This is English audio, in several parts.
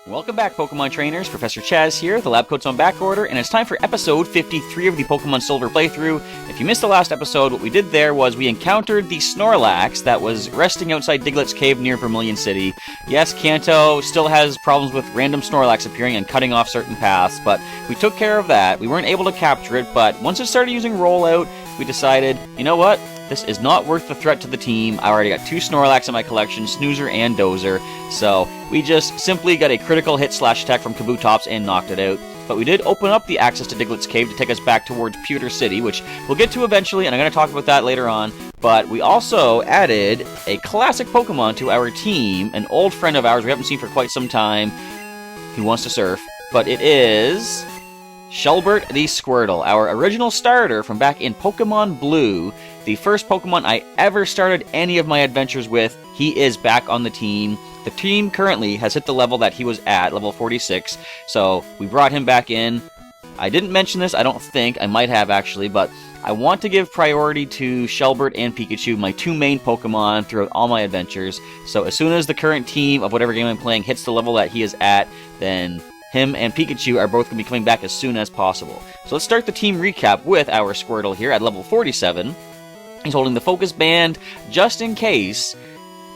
Welcome back, Pokemon Trainers. Professor Chaz here. The lab coat's on back order, and it's time for episode 53 of the Pokemon Silver playthrough. If you missed the last episode, what we did there was we encountered the Snorlax that was resting outside Diglett's cave near Vermilion City. Yes, Kanto still has problems with random Snorlax appearing and cutting off certain paths, but we took care of that. We weren't able to capture it, but once it started using Rollout, we decided, you know what? This is not worth the threat to the team. I already got 2 Snorlax in my collection, Snoozer and Dozer, so we just simply got a critical hit slash attack from Kabutops and knocked it out. But we did open up the access to Diglett's cave to take us back towards Pewter City, which we'll get to eventually, and I'm going to talk about that later on. But we also added a classic Pokemon to our team, an old friend of ours we haven't seen for quite some time, who wants to surf, but it is Shelbert the Squirtle, our original starter from back in Pokemon Blue, the first Pokemon I ever started any of my adventures with. He is back on the team. The team currently has hit the level that he was at, level 46, so we brought him back in. I didn't mention this, I don't think. I might have, actually, but I want to give priority to Shelbert and Pikachu, my 2 main Pokemon, throughout all my adventures. So as soon as the current team of whatever game I'm playing hits the level that he is at, then him and Pikachu are both going to be coming back as soon as possible. So let's start the team recap with our Squirtle here at level 47. He's holding the Focus Band just in case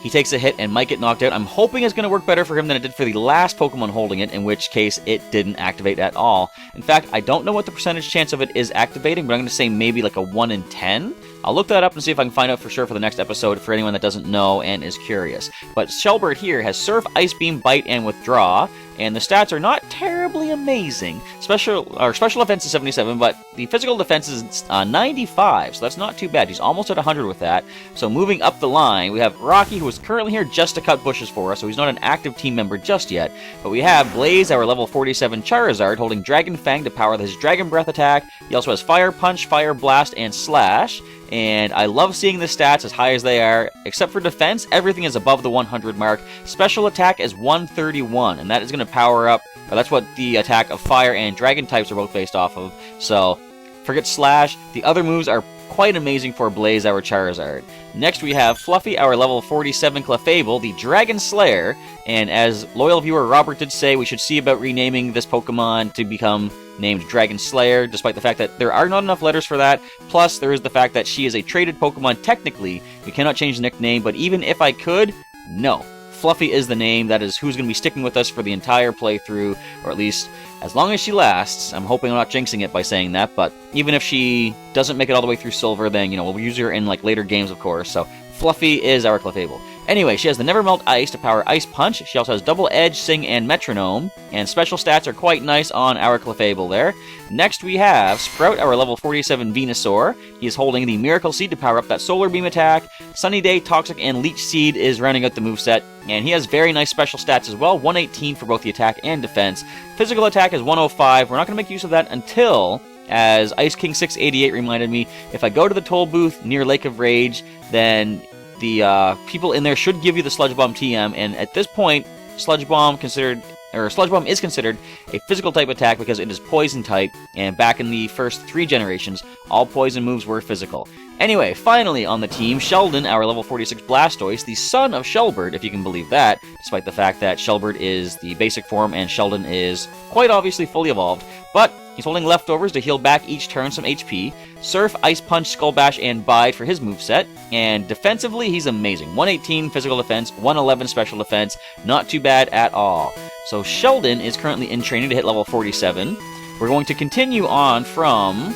he takes a hit and might get knocked out. I'm hoping it's going to work better for him than it did for the last Pokemon holding it, in which case it didn't activate at all. In fact, I don't know what the percentage chance of it is activating, but I'm going to say maybe like a 1 in 10. I'll look that up and see if I can find out for sure for the next episode for anyone that doesn't know and is curious. But Shelbert here has Surf, Ice Beam, Bite, and Withdraw, and the stats are not terribly amazing. Special defense is 77, but the physical defense is 95, so that's not too bad. He's almost at 100 with that. So moving up the line, we have Rocky, who is currently here just to cut bushes for us, so he's not an active team member just yet. But we have Blaze, our level 47 Charizard, holding Dragon Fang to power his Dragon Breath attack. He also has Fire Punch, Fire Blast, and Slash. And I love seeing the stats as high as they are. Except for defense, everything is above the 100 mark. Special attack is 131, and that is going to power up, or that's what the attack of fire and dragon types are both based off of. So, forget Slash. The other moves are quite amazing for Blaze, our Charizard. Next we have Fluffy, our level 47 Clefable, the Dragon Slayer. And as loyal viewer Robert did say, we should see about renaming this Pokemon to become named Dragon Slayer, despite the fact that there are not enough letters for that. Plus, there is the fact that she is a traded Pokemon technically. We cannot change the nickname, but even if I could, no. Fluffy is the name. That is who's going to be sticking with us for the entire playthrough, or at least as long as she lasts. I'm hoping I'm not jinxing it by saying that, but even if she doesn't make it all the way through Silver, then, you know, we'll use her in, like, later games, of course. So, Fluffy is our Clefable. Anyway, she has the Never Melt Ice to power Ice Punch. She also has Double Edge, Sing, and Metronome. And special stats are quite nice on our Clefable there. Next we have Sprout, our level 47 Venusaur. He is holding the Miracle Seed to power up that Solar Beam attack. Sunny Day, Toxic, and Leech Seed is rounding out the moveset. And he has very nice special stats as well. 118 for both the attack and defense. Physical attack is 105. We're not going to make use of that until, as Ice King 688 reminded me, if I go to the toll booth near Lake of Rage, then the people in there should give you the Sludge Bomb TM, and at this point, Sludge Bomb is considered a physical type attack because it is poison type, and back in the first 3 generations, all poison moves were physical. Anyway, finally on the team, Sheldon, our level 46 Blastoise, the son of Shelbert, if you can believe that, despite the fact that Shelbert is the basic form and Sheldon is quite obviously fully evolved, but he's holding leftovers to heal back each turn some HP. Surf, Ice Punch, Skull Bash, and Bide for his moveset. And defensively, he's amazing. 118 physical defense, 111 special defense. Not too bad at all. So Sheldon is currently in training to hit level 47. We're going to continue on from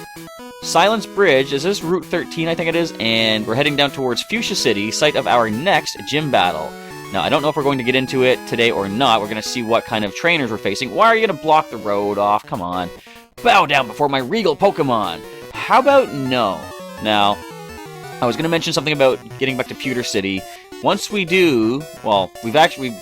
Silence Bridge. Is this Route 13, I think it is? And we're heading down towards Fuchsia City, site of our next gym battle. Now, I don't know if we're going to get into it today or not. We're going to see what kind of trainers we're facing. Why are you going to block the road off? Come on. Bow down before my regal Pokemon. How about no? Now, I was going to mention something about getting back to Pewter City. Once we do, well, we've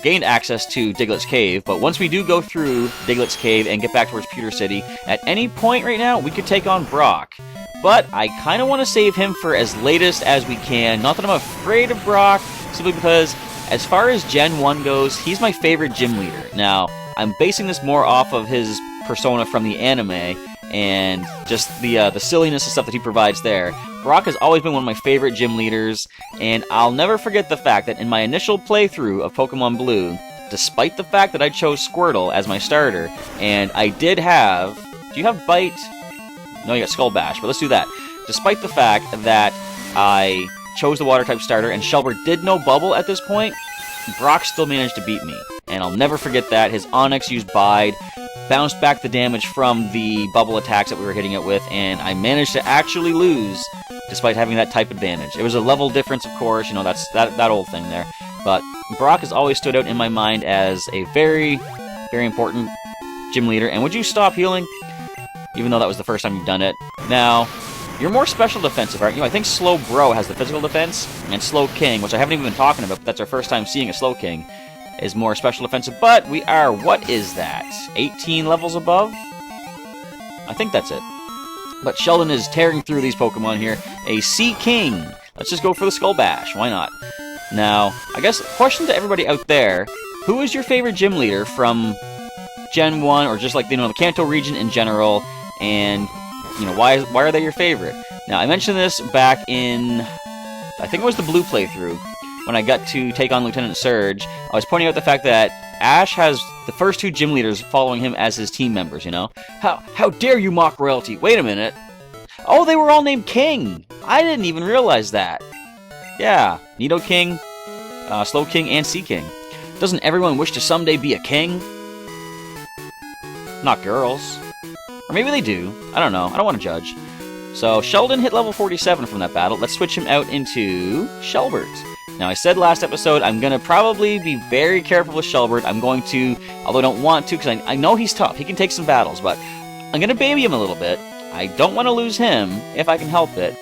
gained access to Diglett's Cave, but once we do go through Diglett's Cave and get back towards Pewter City, at any point right now, we could take on Brock. But I kind of want to save him for as latest as we can. Not that I'm afraid of Brock, simply because as far as Gen 1 goes, he's my favorite gym leader. Now, I'm basing this more off of his persona from the anime, and just the silliness and stuff that he provides there. Brock has always been one of my favorite gym leaders, and I'll never forget the fact that in my initial playthrough of Pokemon Blue, despite the fact that I chose Squirtle as my starter, and I did have... Do you have Bite? No, you got Skull Bash, but let's do that. Despite the fact that I chose the Water-type starter and Shelbert did no Bubble at this point, Brock still managed to beat me. And I'll never forget that. His Onix used Bide, bounced back the damage from the Bubble attacks that we were hitting it with, and I managed to actually lose despite having that type advantage. It was a level difference, of course, you know, that's that old thing there. But Brock has always stood out in my mind as a very, very important gym leader. And would you stop healing? Even though that was the first time you've done it. Now, you're more special defensive, aren't you? I think Slow Bro has the physical defense, and Slow King, which I haven't even been talking about, but that's our first time seeing a Slow King, is more special defensive. But we are, what is that? 18 levels above? I think that's it. But Sheldon is tearing through these Pokemon here. A Sea King. Let's just go for the Skull Bash. Why not? Now, I guess, question to everybody out there. Who is your favorite gym leader from Gen 1, or just like, you know, the Kanto region in general? And, you know, why are they your favorite? Now, I mentioned this back in, I think it was the Blue playthrough, when I got to take on Lieutenant Surge. I was pointing out the fact that Ash has the first 2 gym leaders following him as his team members, you know? How dare you mock royalty? Wait a minute. Oh, they were all named King. I didn't even realize that. Yeah, Nido King, Slow King, and Sea King. Doesn't everyone wish to someday be a king? Not girls. Or maybe they do. I don't know. I don't want to judge. So, Sheldon hit level 47 from that battle. Let's switch him out into Shelbert. Now, I said last episode, I'm going to probably be very careful with Shelbert. I'm going to, although I don't want to, because I know he's tough. He can take some battles, but I'm going to baby him a little bit. I don't want to lose him, if I can help it.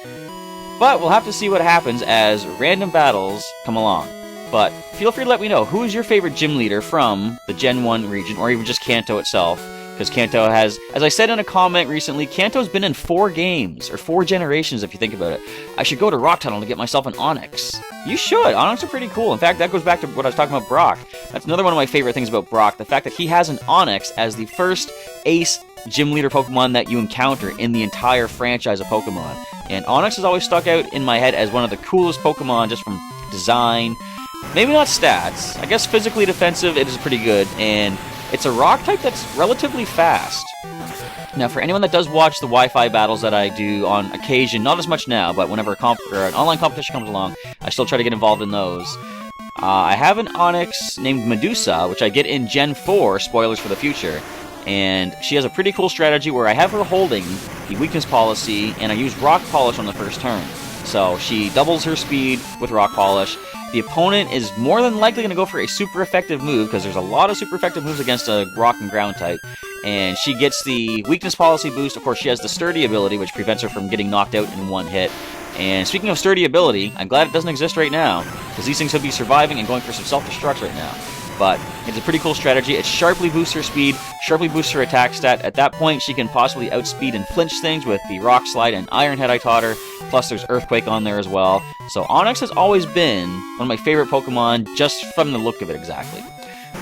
But we'll have to see what happens as random battles come along. But feel free to let me know, who is your favorite gym leader from the Gen 1 region, or even just Kanto itself? Because Kanto has, as I said in a comment recently, Kanto's been in 4 games, or 4 generations if you think about it. I should go to Rock Tunnel to get myself an Onix. You should. Onix are pretty cool. In fact, that goes back to what I was talking about Brock. That's another one of my favorite things about Brock, the fact that he has an Onix as the first ace gym leader Pokemon that you encounter in the entire franchise of Pokemon. And Onix has always stuck out in my head as one of the coolest Pokemon just from design. Maybe not stats. I guess physically defensive, it is pretty good. And it's a rock type that's relatively fast. Now, for anyone that does watch the Wi-Fi battles that I do on occasion, not as much now, but whenever an online competition comes along, I still try to get involved in those. I have an Onix named Medusa, which I get in Gen 4, spoilers for the future, and she has a pretty cool strategy where I have her holding the weakness policy, and I use Rock Polish on the first turn. So she doubles her speed with Rock Polish. The opponent is more than likely going to go for a super effective move, because there's a lot of super effective moves against a rock and ground type. And she gets the weakness policy boost. Of course, she has the sturdy ability, which prevents her from getting knocked out in one hit. And speaking of sturdy ability, I'm glad it doesn't exist right now, because these things could be surviving and going for some self-destruct right now. But it's a pretty cool strategy. It sharply boosts her speed, sharply boosts her attack stat. At that point, she can possibly outspeed and flinch things with the Rock Slide and Iron Head I taught her. Plus, there's Earthquake on there as well. So Onix has always been one of my favorite Pokemon, just from the look of it exactly.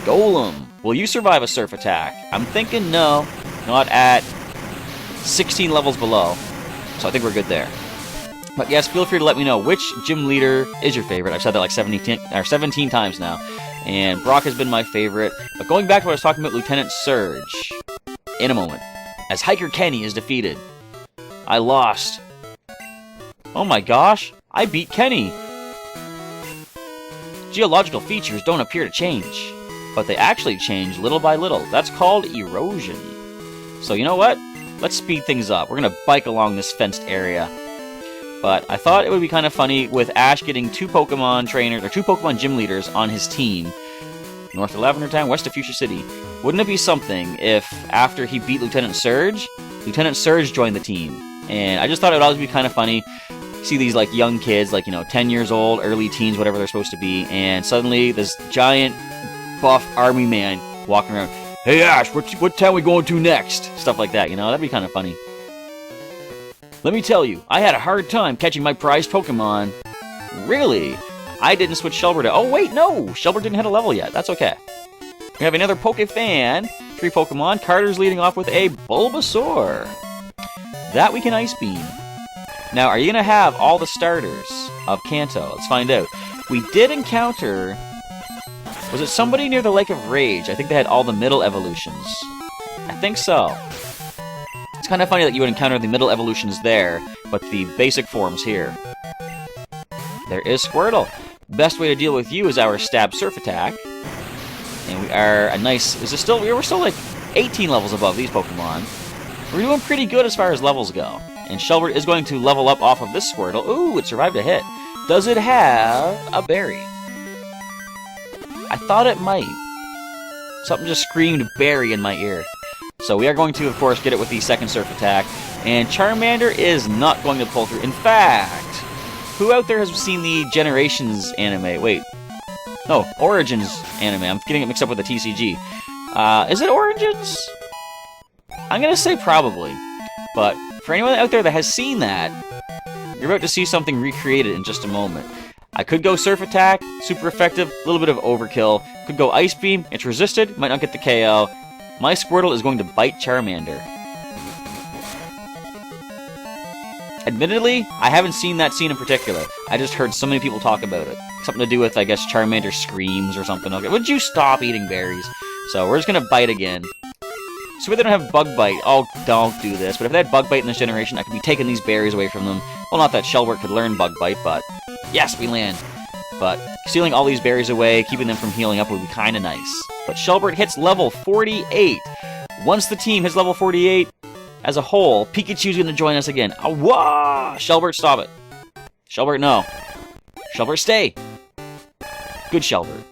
Golem, will you survive a Surf attack? I'm thinking no, not at 16 levels below. So I think we're good there. But yes, feel free to let me know which gym leader is your favorite. I've said that like 17 times now. And Brock has been my favorite. But going back to what I was talking about Lieutenant Surge, in a moment, as Hiker Kenny is defeated. I lost. Oh my gosh, I beat Kenny. Geological features don't appear to change, but they actually change little by little. That's called erosion. So you know what? Let's speed things up. We're going to bike along this fenced area. But I thought it would be kind of funny with Ash getting 2 Pokemon trainers, or 2 Pokemon gym leaders on his team. North of Lavender Town, west of Fuchsia City. Wouldn't it be something if, after he beat Lieutenant Surge joined the team? And I just thought it would always be kind of funny. See these like young kids, like, you know, 10 years old, early teens, whatever they're supposed to be, and suddenly this giant, buff army man walking around. Hey Ash, what town we going to next? Stuff like that, you know, that'd be kind of funny. Let me tell you, I had a hard time catching my prized Pokemon. Really? I didn't switch Shelbert out. Oh wait, no! Shelbert didn't hit a level yet. That's okay. We have another Pokefan. 3 Pokemon. Carter's leading off with a Bulbasaur. That we can Ice Beam. Now, are you going to have all the starters of Kanto? Let's find out. We did encounter Was it somebody near the Lake of Rage? I think they had all the middle evolutions. I think so. It's kind of funny that you would encounter the middle evolutions there, but the basic forms here. There is Squirtle. Best way to deal with you is our Stab Surf attack. And we are a nice... Is it still... We're still like 18 levels above these Pokemon. We're doing pretty good as far as levels go. And Shelbert is going to level up off of this Squirtle. Ooh, it survived a hit. Does it have a berry? I thought it might. Something just screamed berry in my ear. So we are going to, of course, get it with the second Surf attack. And Charmander is not going to pull through. In fact, who out there has seen the Generations anime? Wait. No, Origins anime. I'm getting it mixed up with the TCG. Is it Origins? I'm going to say probably. But for anyone out there that has seen that, you're about to see something recreated in just a moment. I could go Surf Attack, super effective, a little bit of overkill. Could go Ice Beam, it's resisted, might not get the KO. My Squirtle is going to bite Charmander. Admittedly, I haven't seen that scene in particular. I just heard so many people talk about it. Something to do with, I guess, Charmander screams or something. Okay, would you stop eating berries? So we're just going to bite again. So if they don't have Bug Bite, oh, don't do this. But if they had Bug Bite in this generation, I could be taking these berries away from them. Well, not that Shelbert could learn Bug Bite, but yes, we land. But stealing all these berries away, keeping them from healing up would be kind of nice. But Shelbert hits level 48. Once the team hits level 48, as a whole, Pikachu's going to join us again. Oh, whoa! Shelbert, stop it. Shelbert, no. Shelbert, stay. Good Shelbert.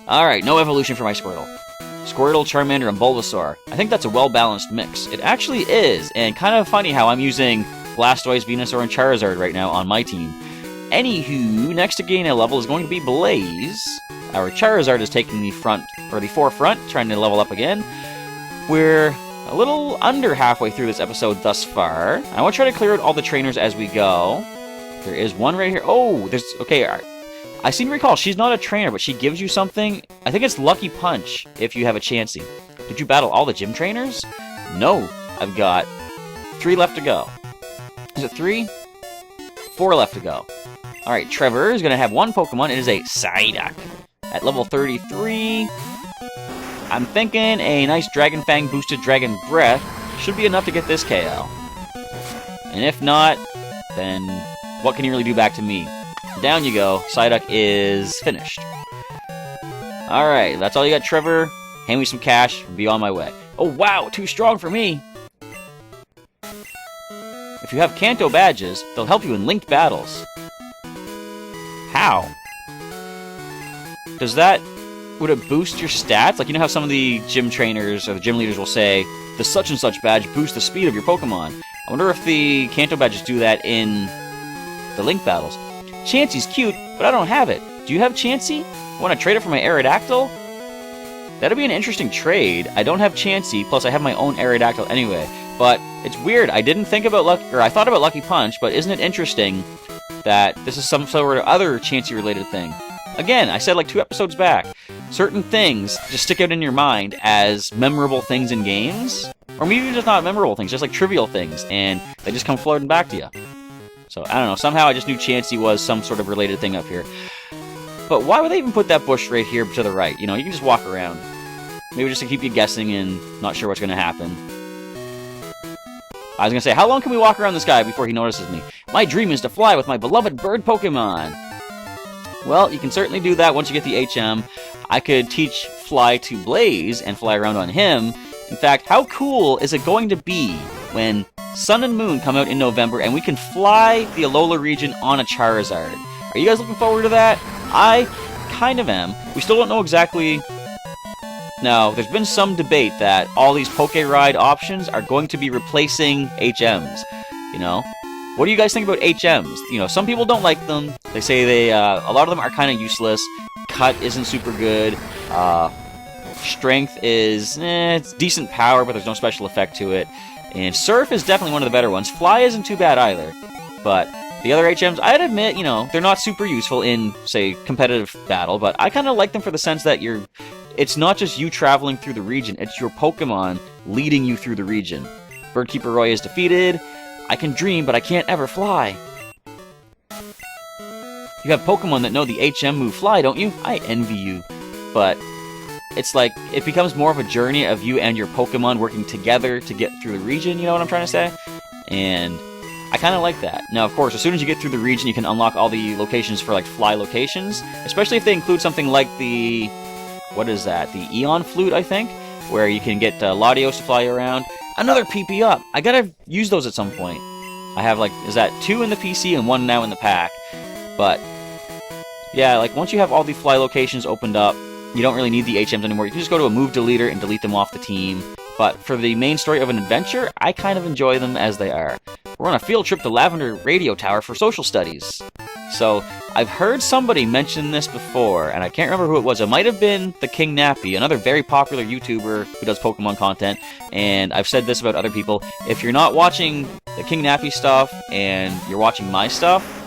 Alright, no evolution for my Squirtle. Squirtle, Charmander, and Bulbasaur. I think that's a well-balanced mix. It actually is, and kind of funny how I'm using Blastoise, Venusaur, and Charizard right now on my team. Anywho, next to gain a level is going to be Blaze. Our Charizard is taking the front, or the forefront, trying to level up again. We're a little under halfway through this episode thus far. I want to try to clear out all the trainers as we go. There is one right here. Oh, there's... Okay, I seem to recall, she's not a trainer, but she gives you something. I think it's Lucky Punch, if you have a Chansey. Did you battle all the gym trainers? No. I've got 3 left to go. Is it 3? 4 left to go. Alright, Trevor is going to have 1 Pokemon. It is a Psyduck. At level 33, I'm thinking a nice Dragon Fang boosted Dragon Breath should be enough to get this KO. And if not, then what can you really do back to me? Down you go. Psyduck is finished. Alright, that's all you got, Trevor. Hand me some cash and be on my way. Oh, wow, too strong for me. If you have Kanto badges, they'll help you in linked battles. How? Does that... Would it boost your stats? Like, you know how some of the gym trainers or the gym leaders will say, the such and such badge boosts the speed of your Pokemon. I wonder if the Kanto badges do that in the link battles. Chansey's cute, but I don't have it. Do you have Chansey? Want to trade it for my Aerodactyl? That'd be an interesting trade. I don't have Chansey, plus I have my own Aerodactyl anyway. But it's weird. I didn't think about I thought about Lucky Punch, but isn't it interesting that this is some sort of other Chansey-related thing? Again, I said like 2 episodes back, certain things just stick out in your mind as memorable things in games, or maybe just not memorable things, just like trivial things, and they just come floating back to you. So, I don't know, somehow I just knew Chansey was some sort of related thing up here. But why would they even put that bush right here to the right? You know, you can just walk around. Maybe just to keep you guessing and not sure what's going to happen. I was going to say, how long can we walk around this guy before he notices me? My dream is to fly with my beloved bird Pokemon. Well, you can certainly do that once you get the HM. I could teach Fly to Blaze and fly around on him. In fact, how cool is it going to be when Sun and Moon come out in November and we can fly the Alola region on a Charizard? Are you guys looking forward to that? I kind of am. We still don't know exactly... Now, there's been some debate that all these Poke Ride options are going to be replacing HMs. You know? What do you guys think about HMs? You know, some people don't like them. They say a lot of them are kind of useless. Cut isn't super good. Strength is, it's decent power, but there's no special effect to it. And Surf is definitely one of the better ones. Fly isn't too bad either. But the other HMs, I'd admit, you know, they're not super useful in, say, competitive battle, but I kind of like them for the sense that it's not just you traveling through the region, it's your Pokemon leading you through the region. Birdkeeper Roy is defeated. I can dream, but I can't ever fly. You have Pokemon that know the HM move Fly, don't you? I envy you. But it's like, it becomes more of a journey of you and your Pokemon working together to get through the region, you know what I'm trying to say? And I kind of like that. Now, of course, as soon as you get through the region, you can unlock all the locations for, like, Fly locations. Especially if they include something like the... What is that? The Eon Flute, I think? Where you can get Latios to fly around. Another PP up! I gotta use those at some point. I have, like, is that 2 in the PC and 1 now in the pack? But, yeah, like, once you have all the Fly locations opened up, you don't really need the HMs anymore. You can just go to a move deleter and delete them off the team. But for the main story of an adventure, I kind of enjoy them as they are. We're on a field trip to Lavender Radio Tower for social studies. So, I've heard somebody mention this before, and I can't remember who it was. It might have been the King Nappy, another very popular YouTuber who does Pokemon content, and I've said this about other people. If you're not watching the King Nappy stuff, and you're watching my stuff,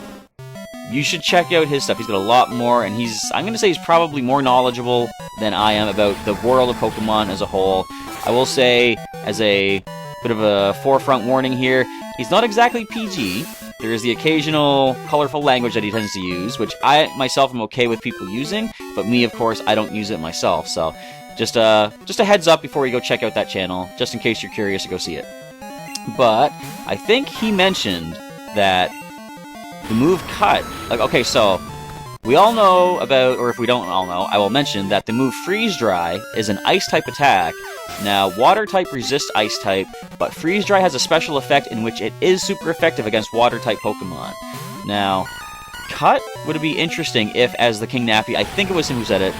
you should check out his stuff. He's got a lot more, and I'm going to say he's probably more knowledgeable than I am about the world of Pokemon as a whole. I will say, as a bit of a forefront warning here, he's not exactly PG. There is the occasional colorful language that he tends to use, which I myself am okay with people using, but me, of course, I don't use it myself. So just a heads up before you go check out that channel, just in case you're curious to go see it. But I think he mentioned that the move Cut, like, okay, so we all know about, or if we don't all know, I will mention that the move Freeze Dry is an Ice-type attack. Now, Water-type resists Ice-type, but Freeze Dry has a special effect in which it is super effective against Water-type Pokemon. Now, Cut would be interesting if, as the King Nappy, I think it was him who said it,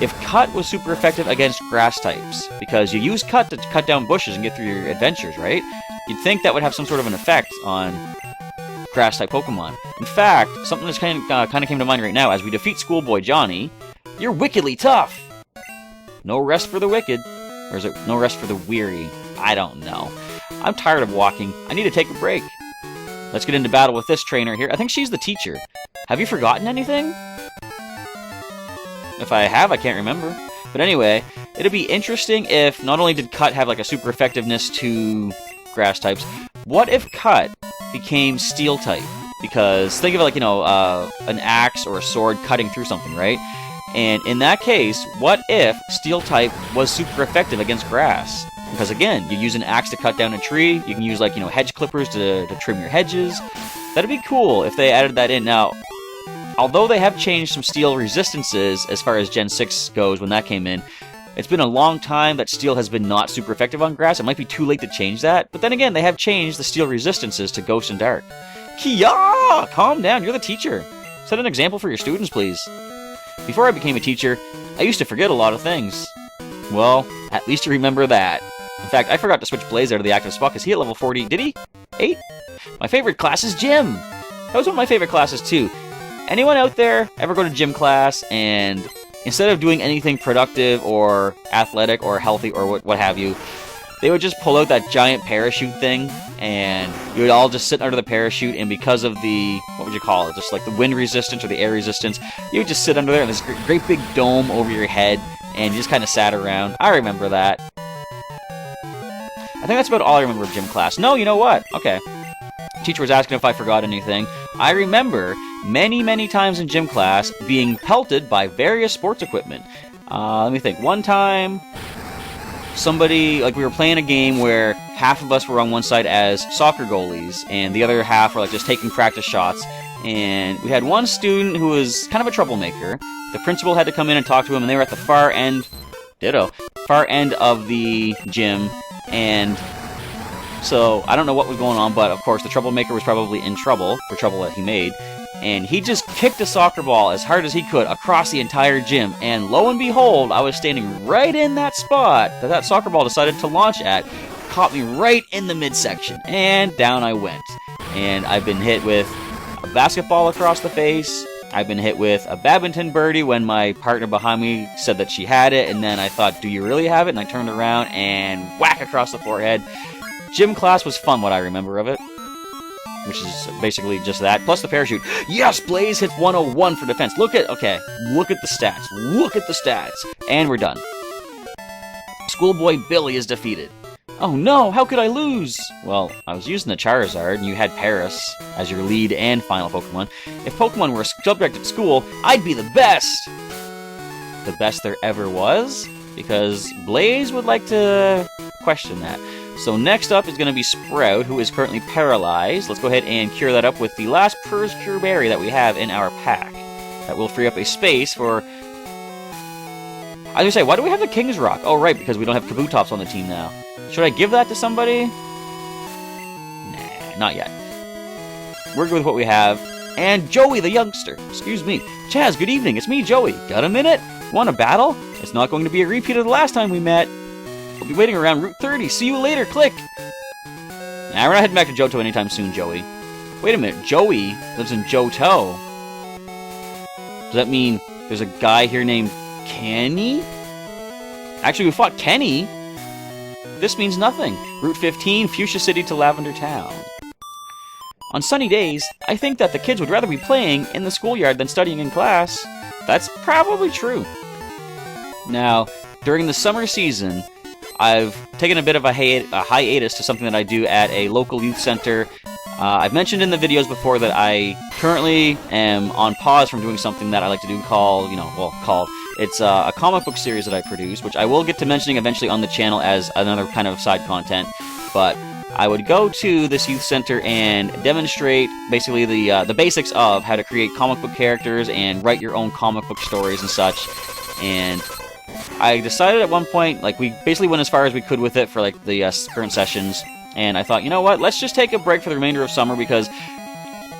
if Cut was super effective against Grass-types, because you use Cut to cut down bushes and get through your adventures, right? You'd think that would have some sort of an effect on Grass-type Pokemon. In fact, something that's kind of came to mind right now, as we defeat Schoolboy Johnny, you're wickedly tough! No rest for the wicked. Or is it no rest for the weary? I don't know. I'm tired of walking. I need to take a break. Let's get into battle with this trainer here. I think she's the teacher. Have you forgotten anything? If I have, I can't remember. But anyway, it'd be interesting if not only did Cut have like a super effectiveness to grass types, what if Cut became Steel type? Because think of it like, you know, an axe or a sword cutting through something, right? And in that case, what if Steel type was super effective against grass? Because again, you use an axe to cut down a tree, you can use, like, you know, hedge clippers to trim your hedges. That'd be cool if they added that in. Now, although they have changed some Steel resistances as far as Gen 6 goes when that came in, it's been a long time that Steel has been not super effective on grass. It might be too late to change that, but then again, they have changed the Steel resistances to Ghost and Dark. Kia! Calm down, you're the teacher. Set an example for your students, please. Before I became a teacher, I used to forget a lot of things. Well, at least you remember that. In fact, I forgot to switch Blaze out of the active spot. Is he at level 40? Did he? 8? My favorite class is gym! That was one of my favorite classes too. Anyone out there ever go to gym class and instead of doing anything productive or athletic or healthy or what have you, they would just pull out that giant parachute thing, and you would all just sit under the parachute, and because of the, what would you call it, just like the wind resistance or the air resistance, you would just sit under there in this great big dome over your head, and you just kind of sat around. I remember that. I think that's about all I remember of gym class. No, you know what? Okay. Teacher was asking if I forgot anything. I remember many times in gym class being pelted by various sports equipment. Let me think. One time, somebody, like, we were playing a game where half of us were on one side as soccer goalies, and the other half were, like, just taking practice shots. And we had one student who was kind of a troublemaker. The principal had to come in and talk to him, and they were at the far end of the gym, and so I don't know what was going on, but of course the troublemaker was probably in trouble for trouble that he made, and he just kicked a soccer ball as hard as he could across the entire gym, and lo and behold, I was standing right in that spot that soccer ball decided to launch at, caught me right in the midsection, and down I went. And I've been hit with a basketball across the face, I've been hit with a badminton birdie when my partner behind me said that she had it, and then I thought, do you really have it? And I turned around and whack across the forehead. Gym class was fun, what I remember of it, which is basically just that, plus the parachute. Yes, Blaze hits 101 for defense. Look at the stats. Look at the stats. And we're done. Schoolboy Billy is defeated. Oh no, how could I lose? Well, I was using the Charizard, and you had Paris as your lead and final Pokemon. If Pokemon were a subject at school, I'd be the best! The best there ever was? Because Blaze would like to question that. So next up is going to be Sprout, who is currently paralyzed. Let's go ahead and cure that up with the last Purrs Cure Berry that we have in our pack. That will free up a space for... I was going to say, why do we have the King's Rock? Oh, right, because we don't have Kabutops on the team now. Should I give that to somebody? Nah, not yet. We're good with what we have. And Joey, the youngster. Excuse me. Chaz, good evening. It's me, Joey. Got a minute? Want a battle? It's not going to be a repeat of the last time we met. We'll be waiting around Route 30. See you later. Click. Nah, we're not heading back to Johto anytime soon, Joey. Wait a minute. Joey lives in Johto. Does that mean there's a guy here named Kenny? Actually, we fought Kenny. This means nothing. Route 15, Fuchsia City to Lavender Town. On sunny days, I think that the kids would rather be playing in the schoolyard than studying in class. That's probably true. Now, during the summer season, I've taken a bit of a hiatus to something that I do at a local youth center. I've mentioned in the videos before that I currently am on pause from doing something that I like to do called, it's a comic book series that I produce, which I will get to mentioning eventually on the channel as another kind of side content. But I would go to this youth center and demonstrate basically the basics of how to create comic book characters and write your own comic book stories and such. And I decided at one point, like, we basically went as far as we could with it for like the current sessions. And I thought, you know what, let's just take a break for the remainder of summer because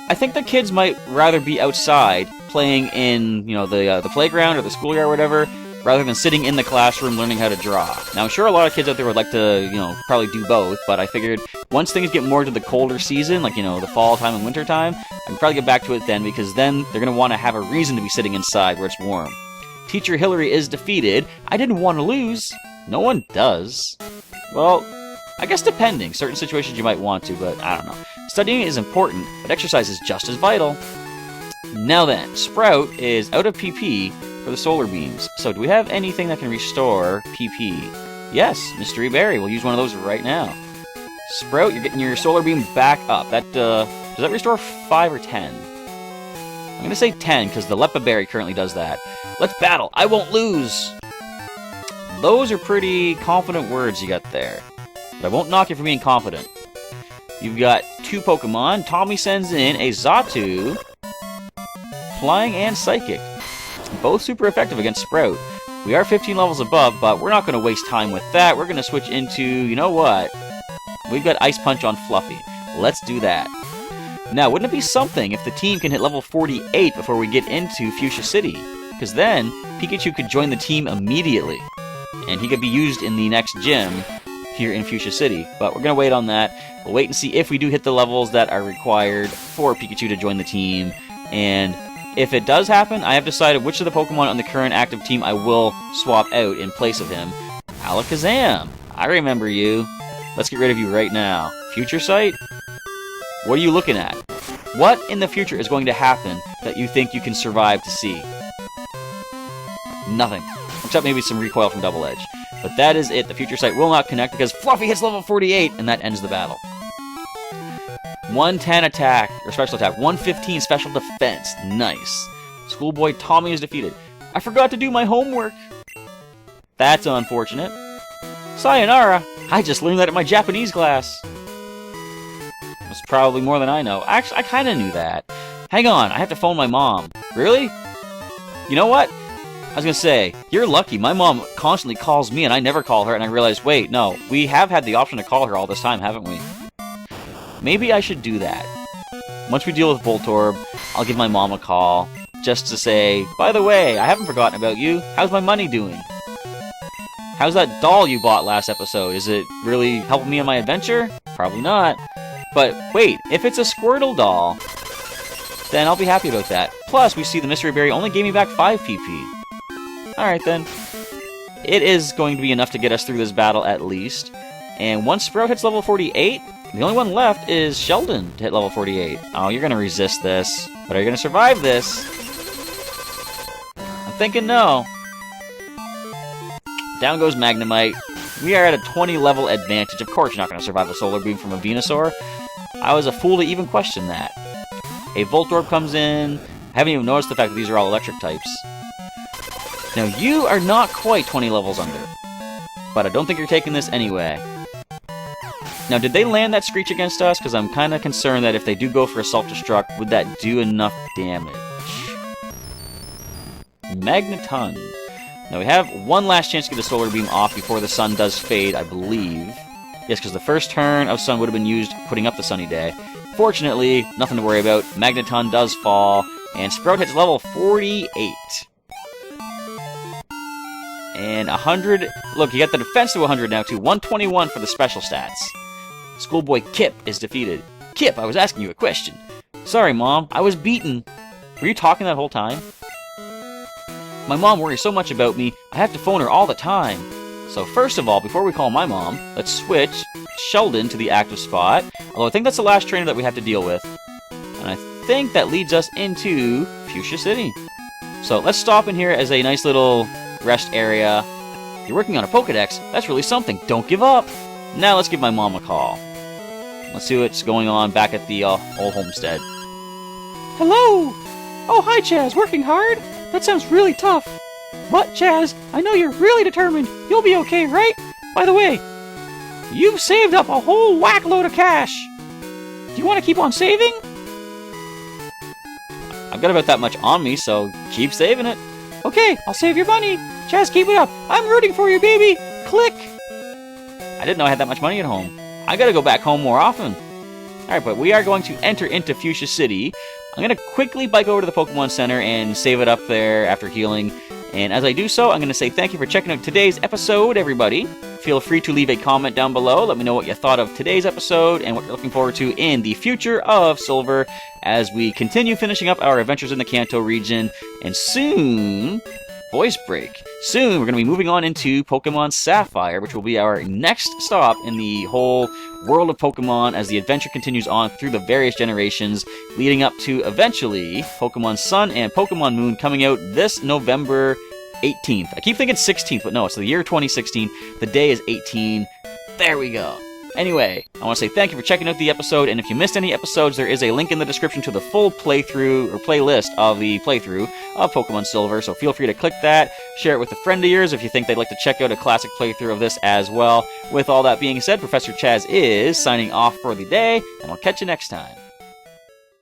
I think the kids might rather be outside playing in, the playground or the schoolyard or whatever, rather than sitting in the classroom learning how to draw. Now, I'm sure a lot of kids out there would like to, probably do both, but I figured once things get more to the colder season, like, the fall time and winter time, I can probably get back to it then, because then they're going to want to have a reason to be sitting inside where it's warm. Teacher Hillary is defeated. I didn't want to lose. No one does. Well, I guess depending. Certain situations you might want to, but I don't know. Studying is important, but exercise is just as vital. Now then, Sprout is out of PP for the solar beams. So do we have anything that can restore PP? Yes, Mystery Berry. We'll use one of those right now. Sprout, you're getting your solar beam back up. That does that restore 5 or 10? I'm going to say 10 because the Leppa Berry currently does that. Let's battle. I won't lose. Those are pretty confident words you got there. But I won't knock you for being confident. You've got 2 Pokemon. Tommy sends in a Xatu, Flying and Psychic. Both super effective against Sprout. We are 15 levels above, but we're not going to waste time with that. We're going to switch into, you know what? We've got Ice Punch on Fluffy. Let's do that. Now, wouldn't it be something if the team can hit level 48 before we get into Fuchsia City? Because then, Pikachu could join the team immediately. And he could be used in the next gym here in Fuchsia City. But we're going to wait on that. We'll wait and see if we do hit the levels that are required for Pikachu to join the team. And if it does happen, I have decided which of the Pokemon on the current active team I will swap out in place of him. Alakazam! I remember you. Let's get rid of you right now. Future Sight? What are you looking at? What in the future is going to happen that you think you can survive to see? Nothing. Except maybe some recoil from Double Edge. But that is it. The Future Sight will not connect because Fluffy hits level 48, and that ends the battle. 110 attack, or special attack. 115 special defense. Nice. Schoolboy Tommy is defeated. I forgot to do my homework. That's unfortunate. Sayonara. I just learned that in my Japanese class. That's probably more than I know. Actually, I kind of knew that. Hang on, I have to phone my mom. Really? You know what? I was going to say, you're lucky. My mom constantly calls me and I never call her, and I realized, wait, no, we have had the option to call her all this time, haven't we? Maybe I should do that. Once we deal with Voltorb, I'll give my mom a call, just to say, by the way, I haven't forgotten about you. How's my money doing? How's that doll you bought last episode? Is it really helping me in my adventure? Probably not. But wait, if it's a Squirtle doll, then I'll be happy about that. Plus, we see the Mystery Berry only gave me back 5 PP. Alright then. It is going to be enough to get us through this battle at least. And once Sprout hits level 48, the only one left is Sheldon to hit level 48. Oh, you're going to resist this. But are you going to survive this? I'm thinking no. Down goes Magnemite. We are at a 20 level advantage. Of course you're not going to survive a solar beam from a Venusaur. I was a fool to even question that. A Voltorb comes in. I haven't even noticed the fact that these are all electric types. Now you are not quite 20 levels under, but I don't think you're taking this anyway. Now did they land that Screech against us? Because I'm kind of concerned that if they do go for a self-destruct, would that do enough damage? Magneton. Now we have one last chance to get the solar beam off before the sun does fade, I believe. Yes, because the first turn of sun would have been used putting up the sunny day. Fortunately, nothing to worry about. Magneton does fall, and Sprout hits level 48. And 100... Look, you got the defense to 100 now, too. 121 for the special stats. Schoolboy Kip is defeated. Kip, I was asking you a question. Sorry, Mom. I was beaten. Were you talking that whole time? My mom worries so much about me, I have to phone her all the time. So first of all, before we call my mom, let's switch Sheldon to the active spot. Although I think that's the last trainer that we have to deal with. And I think that leads us into Fuchsia City. So let's stop in here as a nice little rest area. You're working on a Pokedex? That's really something. Don't give up. Now let's give my mom a call. Let's see what's going on back at the old homestead. Hello! Oh, hi, Chaz. Working hard? That sounds really tough. But, Chaz, I know you're really determined. You'll be okay, right? By the way, you've saved up a whole whack load of cash. Do you want to keep on saving? I've got about that much on me, so keep saving it. Okay, I'll save your money. Chaz, keep it up. I'm rooting for you, baby. Click. I didn't know I had that much money at home. I gotta go back home more often. Alright, but we are going to enter into Fuchsia City. I'm going to quickly bike over to the Pokemon Center and save it up there after healing. And as I do so, I'm going to say thank you for checking out today's episode, everybody. Feel free to leave a comment down below. Let me know what you thought of today's episode and what you're looking forward to in the future of Silver as we continue finishing up our adventures in the Kanto region. And soon... Voice break. Soon, we're going to be moving on into Pokemon Sapphire, which will be our next stop in the whole world of Pokemon as the adventure continues on through the various generations, leading up to, eventually, Pokemon Sun and Pokemon Moon coming out this November 18th. I keep thinking 16th, but no, it's the year 2016. The day is 18. There we go. Anyway, I want to say thank you for checking out the episode, and if you missed any episodes, there is a link in the description to the full playthrough, or playlist of the playthrough of Pokemon Silver, so feel free to click that, share it with a friend of yours if you think they'd like to check out a classic playthrough of this as well. With all that being said, Professor Chaz is signing off for the day, and I'll catch you next time.